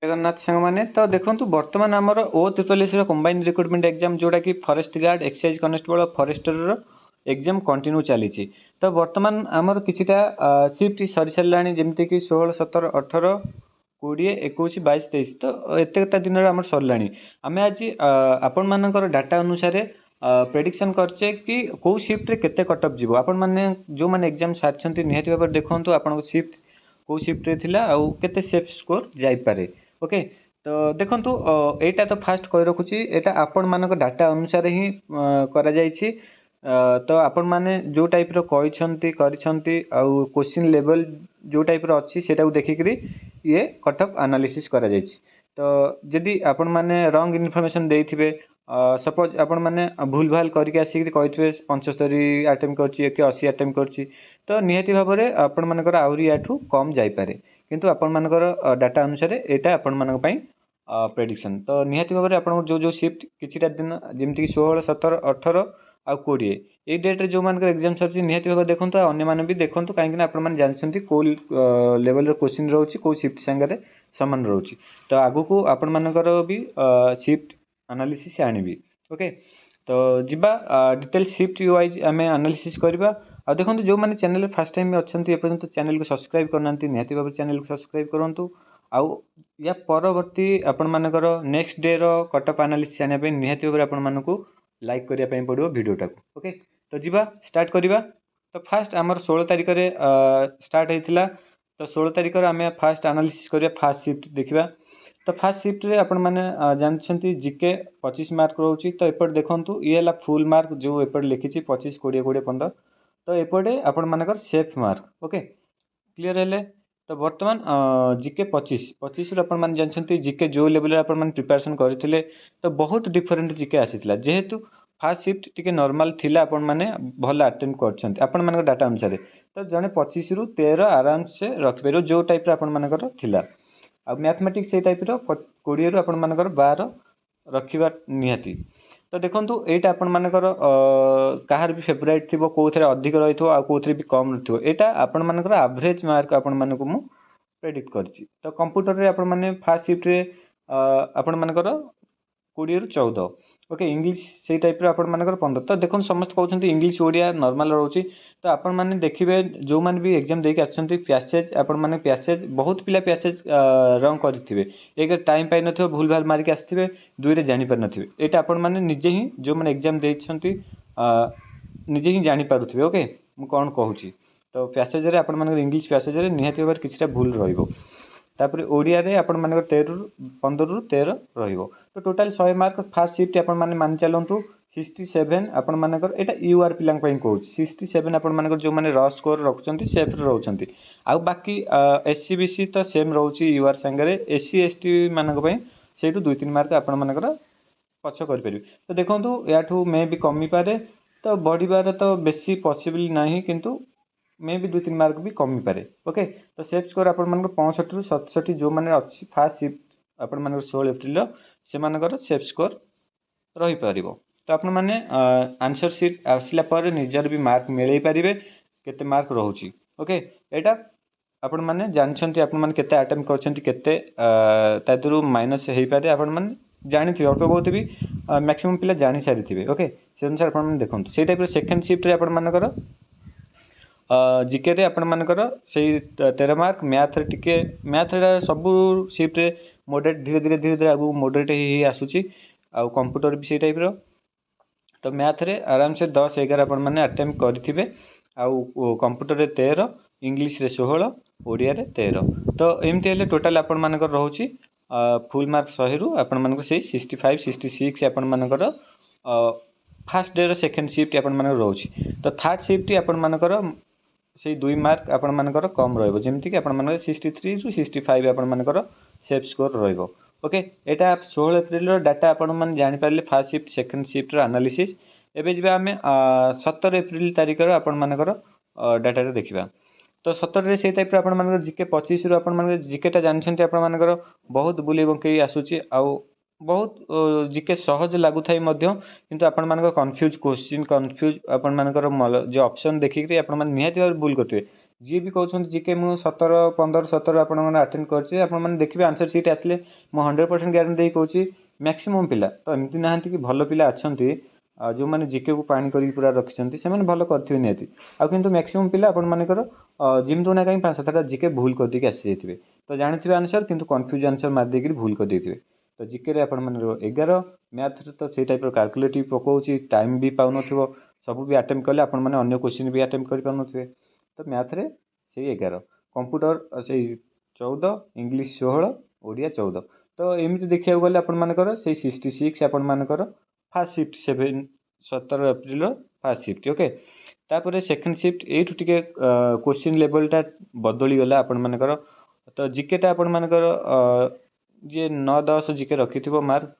जगन्नाथ सांग मैंने तो देखो बर्तमान आमर O3S कंबाइंड रिक्रुटमेंट एग्जाम जोटा कि forest guard excise constable forester exam continue चली तो बर्तमान आमर किछिटा शिफ्ट सरी सारा जमीक 16 17 18 20 21 22 23 तो एतटा दिन आम सरला आम आज आपण मानकर डाटा अनुसार प्रेडिक्शन करचे कि कौ शिफ्ट केते कटअप जीवो आपण माने जो माने एग्जाम सारी निहाती भाव देखो आपण शिफ्ट कौ शिफ्ट रे आउ केते सेफ स्कोर जाई पारे ओके तो देखो एटा तो फास्ट कही रखुची एटा आपण मानक डाटा अनुसार ही करा जायछि तो आपण माने जो टाइप रो कहिसंती करिसंती आउ क्वेश्चन लेवल जो टाइप रो अछि सेटा देखिकरी ये कटअप एनालिसिस करा जायछि तो जदि आपण माने रॉन्ग इन्फॉर्मेशन देइथिबे सपोज आपण माने भूल भाल करके आसिक कहिथिबे 75 अटेम्प्ट करछि कि 80 अटेम्प्ट करछि तो निहाती भाव में आपण मानकर आहुरी याठू कम जाई पारे किंतु आपण मानकर डाटा अनुसार एटा आपण मानक पई प्रेडिक्शन तो निहाती भाव में आपण जो जो शिफ्ट किछिटा दिन जेमति 16 17 18 आ 20 ए डेट रे जो मानकर एग्जाम सरछि निहाती भाव देखंतु अन्य माने भी देखंतु काहे कि आपण माने जानछंती को लेवल रो क्वेश्चन रहउछि को शिफ्ट संगरे समान रहउछि तो आगु को आपण मानकर भी शिफ्ट एनालिसिस आनिबी ओके तो जिबा डिटेल शिफ्ट वाइज आमे एनालिसिस करबा आ देखो जो मैंने चैनल फर्स्ट टाइम अच्छा एपर्यंत चैनल को सब्सक्राइब करना निहाती भाव चैनल को सब्सक्राइब करूँ आउ या परवर्ती आपण मानकर नेक्स्ट डे रो कटअप एनालिसिस आने निहाती भाव आपण मानकू लाइक करने पड़ो वीडियोटा को ओके तो जीवा स्टार्ट करवा तो फास्ट आमर 16 तारिख रे स्टार्ट होता तो 16 तारिख आम फास्ट एनालिसिस करवा फास्ट शिफ्ट देखा तो फास्ट शिफ्ट रे आपण माने जानछंती जीके 25 मार्क रोची तो एपट देखंतु ये ला फुल मार्क जो एपट लिखिछि 25 20 20 15 तो एपटे आपण मानकर सेफ मार्क ओके क्लियर हेले तो बर्तमान जीके 25 रु आपण माने जानछंती जीके जो लेवल आपण माने प्रिपरेशन करथिले तो बहुत डिफरेंट जीके आसीथिला जेहेतु फास्ट शिफ्ट टिके नॉर्मल थिला आपण माने भल अटेम्प्ट करछंती आपण मानकर डाटा अनुसार तो जने 25 रु 13 आराम से रखबेरो जो टाइप रो आपण मानकर थिला आ मैथमेटिक्स से टाइप रो 20 रु आपण मानकर 12 रखिबा निहाती तो देखंतु एटा आपण मानकर काहार भी फेवरेट थिबो कोथरे अधिक रहिथो आ कोथरे भी कम रहिथो एटा आपण मानकर एवरेज मार्क आपण मानको मु प्रेडिक्ट करछि तो कंप्यूटर रे आपण माने फास्ट शिफ्ट रे आपण मानकर 20 रु 14 ओके इंग्लिश से टाइप रो आपण मानकर 15 तो देखन समस्त कहउछंती इंग्लिश ओडिया नॉर्मल रहउछि तो आपण माने देखिबे जो मान भी एग्जाम देके आछंती पैसेज आपण माने पैसेज बहुत पिला पैसेज रंग करथिबे एक टाइम पाइ नथिबे भूल भाल मार के आस्थिबे दुई रे जानि पर नथिबे एटा आपण माने निजे ही जो माने एग्जाम देछंती निजे ही जानि पारुथिबे ओके मु कोन कहूछि तो पैसेज रे आपण माने इंग्लिश पैसेज रे निहाती भाବରେ किछटा भूल रहइबो तापर ओडिया रे आपण मानकर 15 रु 13 रहिबो तो टोटल 100 मार्क फास्ट शिफ्ट आपण माने मान चलंतु 67 आपण मानकर एटा यूआर पिलांग पई कहूछि 67 आपण मानकर जो माने रॉ स्कोर रखुचंती सेफ रहउचंती आ बाकी एससी बीसी तो सेम रहउछि यूआर संगरे एससी एसटी मानक पई सेटु 2-3 मार्क आपण मानकर पछ कर परिबे तो देखंतु याठू मे भी कमी पारे तो बढ़िबार तो बेसी पॉसिबल नाही किंतु मे भी 2-3 मार्क भी कमी पारे ओके तो सेफ स्कोर आपण मानकर 65 रु 67 जो माने अछि फास्ट शिफ्ट आपण मानकर 16 एप्रिल से मानकर सेफ स्कोर रही पारिबो तो आपण माने आंसर शीट आसिला पर निजर भी मार्क मिलै पारिबे केते मार्क रहउची ओके एटा आपण माने जानछंती आपण माने केते अटेम्प्ट करछंती केते तादरु माइनस हेई पारे आपण माने जानिथिबे अल्प बहुत भी मैक्सिमम पिला जानि सारिथिबे ओके से अनुसार आपण माने देखंतु से टाइप रे सेकंड शिफ्ट रे आपण मानकर जीके रे आपण मानकर से 13 मार्क मैथ रे टिके मैथ रे सब शिफ्ट रे मॉडरेट धीरे धीरे आगु मॉडरेट ही आसुची आ कंप्यूटर भी से टाइप रो तो मैथ रे आराम से 10 11 आपण माने अटेम्प्ट करथिबे आ कंप्यूटर रे 13 इंग्लिश रे 16 ओडिया रे 13 तो एमती हेले टोटल आपण मानकर रहउची फुल मार्क 100 रु आपण मानकर से 65 66 आपण मानकर फास्ट डे रो सेकंड शिफ्ट आपण मानकर रहउची तो थर्ड शिफ्ट आपण मानकर से 2 मार्क आपण मानकर कम रहइबो जेमति कि आपण मानकर 63 रु 65 आपण मानकर सेफ स्कोर रहइबो ओके एटा 16 एप्रिल रो डाटा आपण मान जानि पारले फर्स्ट शिफ्ट सेकंड शिफ्ट रो एनालिसिस एबे जिबा हमें 17 एप्रिल तारिख रो आपण मानकर डाटा रे देखिबा तो 17 रे से टाइप रो आपण मानकर जीके 25 रो आपण मानकर जीके ता जानछंती आपण मानकर बहुत बुली बंकई आसुची आ बहुत जीके सहज लागु थाई मध्य किंतु आपण मानकर कंफ्यूज क्वेश्चन कंफ्यूज आपण मानकर जो ऑप्शन देखि कि आपण मान निहाती भूल करथिबे जी भी कहते जिके मुझे 17 15 17 आप आटेड कर देखिए आंसर सीट आसिले मुझे 100% ग्यारंटी कहूँ मैक्सिमम पिला तो एमती ना कि भल पिला अच्छा जो मैंने जिके को पानी कर पूरा रखिंट से भल करेंगे निहती आंतु मैक्सिमम पिला आपर जिमती ना कहीं 5 7टा जिके भूल करदेकी आसी जाइए तो जानी आंसर किंतु कन्फ्यूज आंसर मारिदेक भूल कर देते तो जिके आप 11 मैथ तो से टाइप कैलकुलेटिव पकाऊँ टाइम भी पाऊन सब भी आटेम्प्ट कले आपने क्वेश्चन भी आटेम्प्ट कर पारे तो मैथ रे से 11 कंप्यूटर से 14 इंग्लिश 16 ओडिया 14 तो एमती देखा गले आपर से 66 आपर first shift 17 April first shift okay तापर सेकेंड शिफ्ट एठू टिके क्वेश्चन लेवलटा बदली गला आपर तो जिकेटा आपर जी 9 10 जिके रखि मार्क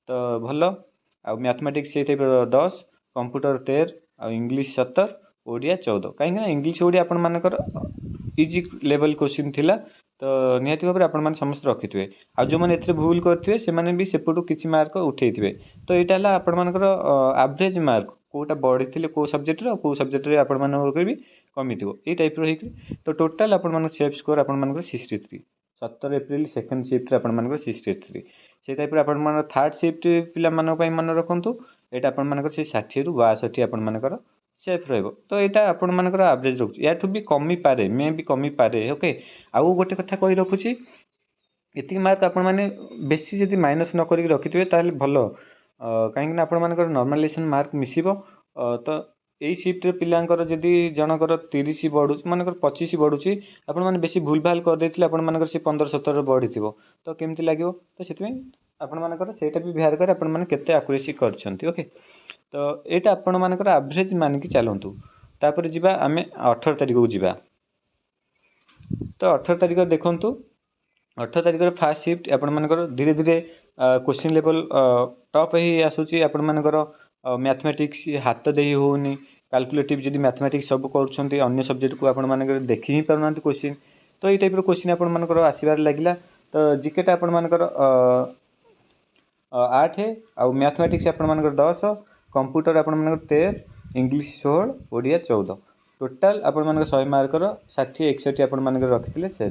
तो भल आ मैथमेटिक्स से 10 कंप्यूटर 13 आ इंग्लिश 17 ओडिया 14 कहीं इंग्लिश ओडिया आपर इजी लेवल क्वेश्चन थिला तो निहती भाव में आपण समस्त रखिथे आ जो मैंने एथे भूल करथिबे से माने भी सेपटू किछि मार्क उठेइथिबे तो एटा हला आपण मानकर एवरेज मार्क कोटा बढ़ी को सब्जेक्ट रो को सब्जेक्ट रे आपण मानकर भी कमी थिबो ए टाइप रो हेकि तो टोटल आपण मान सेफ स्कोर आपण मानकर 63 17 एप्रिल सेकंड शिफ्ट आपण मानकर 63 से टाइप रो आपण मान थर्ड शिफ्ट पिला मान पई मन रखंतु एटा आपण मानकर से 60 रु 62 आपण मानकर सेफ रहिबो तो यहाँ आपण मानकर एवरेज रोच या भी कमी पारे मे भी कमी पारे ओके आउ गोटे कथा कही रखुची एति मार्क आपण माने बेसी जदि माइनस न करिक रखिथिबे ताले भलो कहीं आपण मानकर नॉर्मलाइजेशन मार्क मिसिबो तो यही शिफ्ट पिलांकर जदि जनकर 30 बढ़ू मानकर 25 बढ़ुची आपण माने बेसी भूल भाल कर देथिले आपण मानकर से 15 17 बढ़िथिबो तो केमति लागिवो तो सेति आपण मानकर सेटा भी बिहार कर आपण माने केते एक्यूरेसी करछंती ओके तो यहाँ आपण मानकर एवरेज मानिक चलतु तापर जीवा आमे 18 तारिख को जीवा तो 18 तारिख देखु 18 तारिख फास्ट शिफ्ट आपण मानकर धीरे धीरे क्वेश्चन लेवल टॉप ही आसूची आपण मानकर मैथमेटिक्स हाथ दे होनी कैलकुलेटिव जदि मैथमेटिक्स सब कर अन्य सब्जेक्ट को आपण मानकर देखि ही पारना क्वेश्चन तो ये टाइप क्वेश्चन आपण मानकर आसबार लगिला तो जिकेटा आपण मानकर 8 आउ मैथमेटिक्स आपण मानकर 10 कंप्यूटर आपण मानकर 13 इंग्लिश 16 ओडिया 14 टोटाल आपण मानकर 100 मार्कर 60 61 आपण मानकर रखिथिले से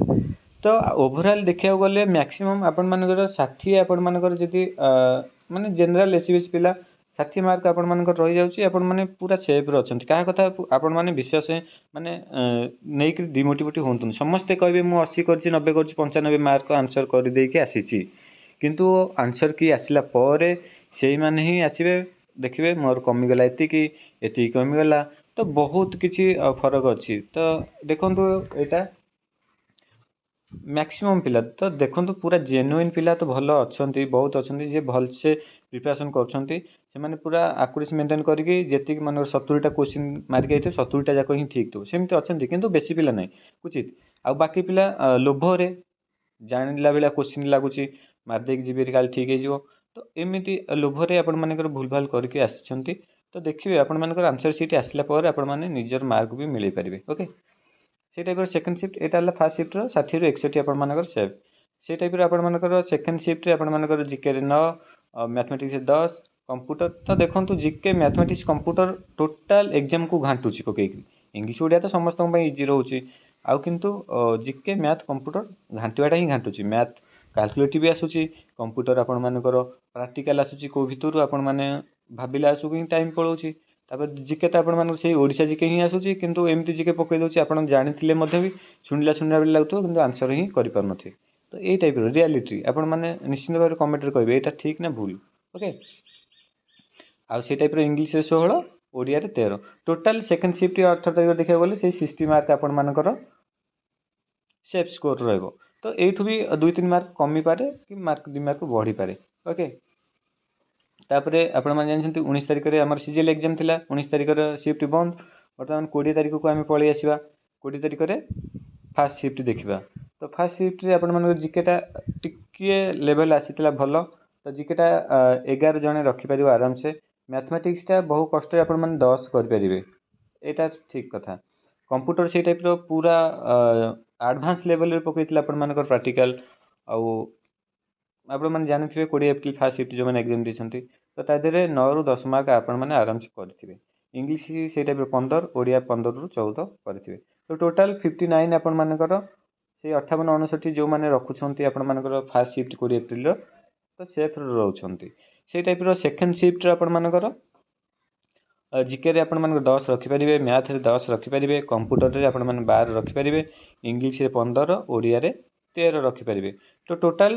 तो ओवरऑल देखिया गले मैक्सिमम आपण मानकर 60 आपण मानकर जदि माने जनरल एसबीएस पिला 60 मार्क आपण मानकर रहि जाउची आपण माने पूरा सेफ रो अछंती का कथा आपण माने विश्वास माने नै कि डिमोटिवेट होंतु समस्त कहबे मु 80 करची 90 करची 95 मार्क आंसर कर दे के आसीची किंतु आंसर की आसला परे सेही माने ही आसीबे देखिए मोर कमिगला एति कमिगला तो बहुत किसी फरक अच्छी तो देखो यहाँ मैक्सिमम पिला तो देखो पूरा जेन्युइन पिला तो भल अच्छा बहुत अच्छा जे भलसे प्रिपरेशन कर पूरा आकुरेसी मेंटेन करके जी मन 70टा क्वेश्चन मारिक आते 70टा जाक ही ठीक थो सेमती अच्छा किंतु बेसी पिला ना उचित आ बाकी पिला लोभरे जानला बेला क्वेश्चन लगुच मारिदेक जी काल ठीक हो तो एमती लोभरे आपण मानकर भूल भाल करके आसी तो देखिए आपण मानकर आंसर सीट आसला पर आपण माने निजर मार्क भी मिल पारे ओके से टाइप सेकंड शिफ्ट यहाँ फास्ट शिफ्ट 60 रु 61 आपण मानकर सेफ से टाइप आपण मानकर सेकंड शिफ्ट आपण मानकर जिके 9 मैथमेटिक्स 10 कंप्यूटर तो देखो जिके मैथमेटिक्स कंप्यूटर टोटाल एग्जाम को घाटुची पकईक इंग्लिश ओडिया तो समस्त इजी रोचे आउ किंतु जिके मैथ कंप्यूटर घाटिवाटा ही घाटुची मैथ कैलकुलेटिव भी आसूची कंप्यूटर आपण मानकर प्रैक्टिकल आसूची को भितर आपण माने भाबिले आसु कि टाइम पलाउची तापर जिके तो आपण मानकर से ओडिशा जिके ही आसूची किंतु एमती जिके पकई दउची आपण जानिथिले मध्ये भी शुणिला शुणिला बेले लागतो किंतु आंसर ही करि पारनथि तो ए टाइप रो रियलिटी आपण माने निश्चित भाव कमेंट रे कहबे एटा ठीक ना भूल ओके आ से टाइप रो इंग्लिश रे 16 ओडिया रे 13 टोटल सेकंड शिफ्ट 18 तारिख देखा गले से 60 मार्क आपण मानकर सेफ स्कोर रहइबो तो एठू भी 2-3 मार्क कमी पारे कि मार्क 2 मार्क बढ़ी पारे ओके तापरे आपण माने जानछन्ती 19 तारिख रे हमर सीजीएल एग्जाम थिला 19 तारिख रे शिफ्ट बंद वर्तमान 20 तारिख को आमे पळी आसीबा 20 तारिख रे फास्ट शिफ्ट देखिबा तो फास्ट शिफ्ट रे आपण माने जिकेटा टिके लेवल आसीतला भलो तो जिकेटा 11 जने रखि परिबो आराम से मैथमेटिक्स टा बहु कष्ट आपण माने 10 कर परिबे एटा ठीक कथा कंप्यूटर से टाइप रो पूरा एडवांस लेवल रे पकैतला आपण मानकर प्रैक्टिकल आउ आपण माने जानिथिबे 20 एप्रिल फास्ट शिफ्ट जो माने एग्जाम दिसंती तो ता देरे 9 रु 10 मार्क आपण माने आराम से करथिबे इंग्लिश से टाइप 15 ओडिया 15 रु 14 करथिबे तो टोटाल 59 ଆପଣମାନଙ୍କର ସେଇ 58 59 ଯେଉଁମାନେ ରଖୁଛନ୍ତି ଆପଣମାନଙ୍କର ଫାର୍ଷ୍ଟ ସିଫ୍ଟ 20 ଏପ୍ରିଲର ତ ସେଫ୍ରେ ରହୁଛନ୍ତି। ସେଇ ଟାଇପ୍ର ସେକେଣ୍ଡ ସିଫ୍ଟରେ ଆପଣମାନଙ୍କର ଜିକେରେ ଆପଣମାନଙ୍କର 10 ରଖିପାରିବେ, ମ୍ୟାଥରେ 10 ରଖିପାରିବେ, କମ୍ପ୍ୟୁଟରରେ ଆପଣମାନେ 12 ରଖିପାରିବେ, ଇଂଲିଶରେ 15, ଓଡ଼ିଆରେ 13 ରଖିପାରିବେ। ତ ଟୋଟାଲ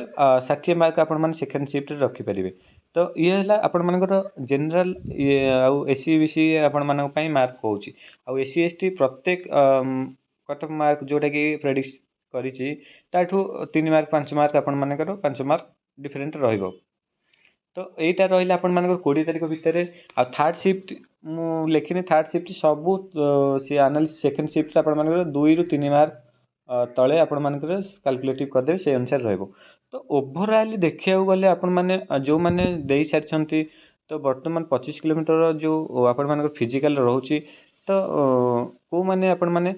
60 ମାର୍କ ଆପଣମାନେ ସେକେଣ୍ଡ ସିଫ୍ଟରେ ରଖିପାରିବେ। ତ ଇଏ ହେଲା ଆପଣମାନଙ୍କର ଜେନେରାଲ ଇଏ ଆଉ ଏସି ବିସି ଆପଣମାନଙ୍କ ପାଇଁ ମାର୍କ କହୁଛି। ଆଉ ଏସି ଏସଟି ପ୍ରତ୍ୟେକ କଟକ ମାର୍କ ଯେଉଁଟାକି ପ୍ରେଡ଼ିକ୍ଟ କରିଛି ତାଠୁ 3 ମାର୍କ 5 ମାର୍କ ଆପଣମାନଙ୍କର 5 ମାର୍କ ଡିଫରେଣ୍ଟ ରହିବ। ତ ଏଇଟା ରହିଲା ଆପଣମାନଙ୍କର 20 ତାରିଖ ଭିତରେ। ଆଉ ଥାର୍ଡ଼ ସିଫ୍ଟ ମୁଁ ଲେଖିନି, ଥାର୍ଡ଼ ସିଫ୍ଟ ସବୁ ସେ ଆନାଲିସିସ୍ ସେକେଣ୍ଡ ସିଫ୍ଟ ଆପଣମାନଙ୍କର 2ରୁ 3 ମାର୍କ ତଳେ ଆପଣମାନଙ୍କର କାଲକୁଲେଟିଭ୍ କରିଦେବେ, ସେଇ ଅନୁସାରେ ରହିବ। ତ ଓଭରାଲି ଦେଖିବାକୁ ଗଲେ ଆପଣମାନେ ଯେଉଁମାନେ ଦେଇସାରିଛନ୍ତି ତ ବର୍ତ୍ତମାନ 25 କିଲୋମିଟର ଯେଉଁ ଆପଣମାନଙ୍କର ଫିଜିକାଲ ରହୁଛି ତ କେଉଁମାନେ ଆପଣମାନେ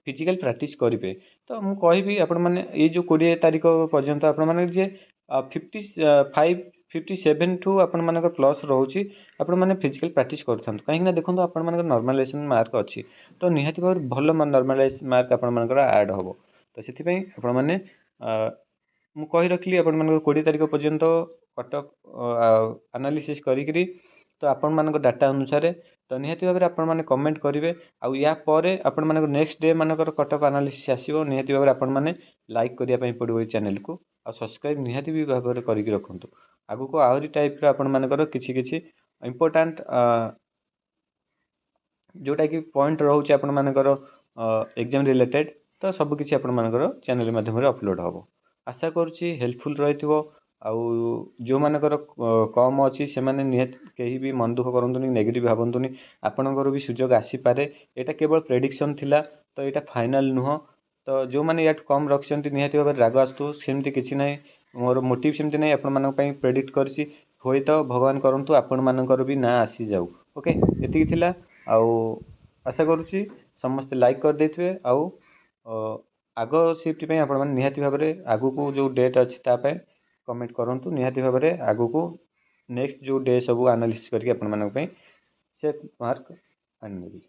ଫିଜିକାଲ ପ୍ରାକ୍ଟିସ୍ କରିବେ। ତ ମୁଁ କହିବି ଆପଣମାନେ ଏଇ ଯେଉଁ 20 ତାରିଖ ପର୍ଯ୍ୟନ୍ତ ଆପଣମାନେ ଯେ 55 57ଠୁ ଆପଣମାନଙ୍କର ପ୍ଲସ୍ ରହୁଛି ଆପଣମାନେ ଫିଜିକାଲ ପ୍ରାକ୍ଟିସ୍ କରିଥାନ୍ତୁ। କାହିଁକିନା ଦେଖନ୍ତୁ ଆପଣମାନଙ୍କର ନର୍ମାଲାଇଜେସନ୍ ମାର୍କ ଅଛି, ତ ନିହାତି ଭାବରେ ଭଲ ନର୍ମାଲାଇଜ୍ ମାର୍କ ଆପଣମାନଙ୍କର ଆଡ଼୍ ହେବ। ତ ସେଥିପାଇଁ ଆପଣମାନେ ମୁଁ କହି ରଖିଲି ଆପଣମାନଙ୍କର 20 ତାରିଖ ପର୍ଯ୍ୟନ୍ତ କଟକ ଆନାଲିସିସ୍ କରିକିରି ତ ଆପଣମାନଙ୍କ ଡାଟା ଅନୁସାରେ ତ ନିହାତି ଭାବରେ ଆପଣମାନେ କମେଣ୍ଟ କରିବେ। ଆଉ ୟା ପରେ ଆପଣମାନଙ୍କ ନେକ୍ସଟ ଡେ ମାନଙ୍କର କଟକ ଆନାଲିସିସ୍ ଆସିବ, ନିହାତି ଭାବରେ ଆପଣମାନେ ଲାଇକ୍ କରିବା ପାଇଁ ପଡ଼ିବ ଏଇ ଚ୍ୟାନେଲକୁ, ଆଉ ସବସ୍କ୍ରାଇବ୍ ନିହାତି ବି ଭାବରେ କରିକି ରଖନ୍ତୁ। ଆଗକୁ ଆହୁରି ଟାଇପ୍ର ଆପଣମାନଙ୍କର କିଛି କିଛି ଇମ୍ପୋର୍ଟାଣ୍ଟ ଯେଉଁଟାକି ପଏଣ୍ଟ ରହୁଛି ଆପଣମାନଙ୍କର ଏକ୍ଜାମ୍ ରିଲେଟେଡ଼, ତ ସବୁକିଛି ଆପଣମାନଙ୍କର ଚ୍ୟାନେଲ ମାଧ୍ୟମରେ ଅପଲୋଡ଼ ହେବ। ଆଶା କରୁଛି ହେଲ୍ପଫୁଲ୍ ରହିଥିବ। ଆଉ ଯେଉଁମାନଙ୍କର କମ୍ ଅଛି ସେମାନେ ନିହାତି କେହି ବି ମନ ଦୁଃଖ କରନ୍ତୁନି, ନେଗେଟିଭ୍ ଭାବନ୍ତୁନି, ଆପଣଙ୍କର ବି ସୁଯୋଗ ଆସିପାରେ। ଏଇଟା କେବଳ ପ୍ରେଡ଼ିକ୍ସନ୍ ଥିଲା, ତ ଏଇଟା ଫାଇନାଲ୍ ନୁହଁ। ତ ଯେଉଁମାନେ ୟାଠୁ କମ୍ ରଖିଛନ୍ତି ନିହାତି ଭାବରେ ରାଗ ଆସୁଥିବ, ସେମିତି କିଛି ନାହିଁ, ମୋର ମୋଟିଭ୍ ସେମିତି ନାହିଁ ଆପଣମାନଙ୍କ ପାଇଁ ପ୍ରେଡ଼ିକ୍ଟ କରିଛି। ହୁଏତ ଭଗବାନ କରନ୍ତୁ ଆପଣମାନଙ୍କର ବି ନାଁ ଆସିଯାଉ। ଓକେ, ଏତିକି ଥିଲା। ଆଉ ଆଶା କରୁଛି ସମସ୍ତେ ଲାଇକ୍ କରିଦେଇଥିବେ। ଆଉ ଆଗ ସିଫ୍ଟ ପାଇଁ ଆପଣମାନେ ନିହାତି ଭାବରେ ଆଗକୁ ଯେଉଁ ଡେଟ୍ ଅଛି ତା ପାଇଁ କମେଣ୍ଟ କରନ୍ତୁ। ନିହାତି ଭାବରେ ଆଗକୁ ନେକ୍ସଟ ଯେଉଁ ଡେ ସବୁ ଆନାଲିସିସ୍ କରିକି ଆପଣମାନଙ୍କ ପାଇଁ ସେଫ୍ ମାର୍କ ଆଣିନେବି।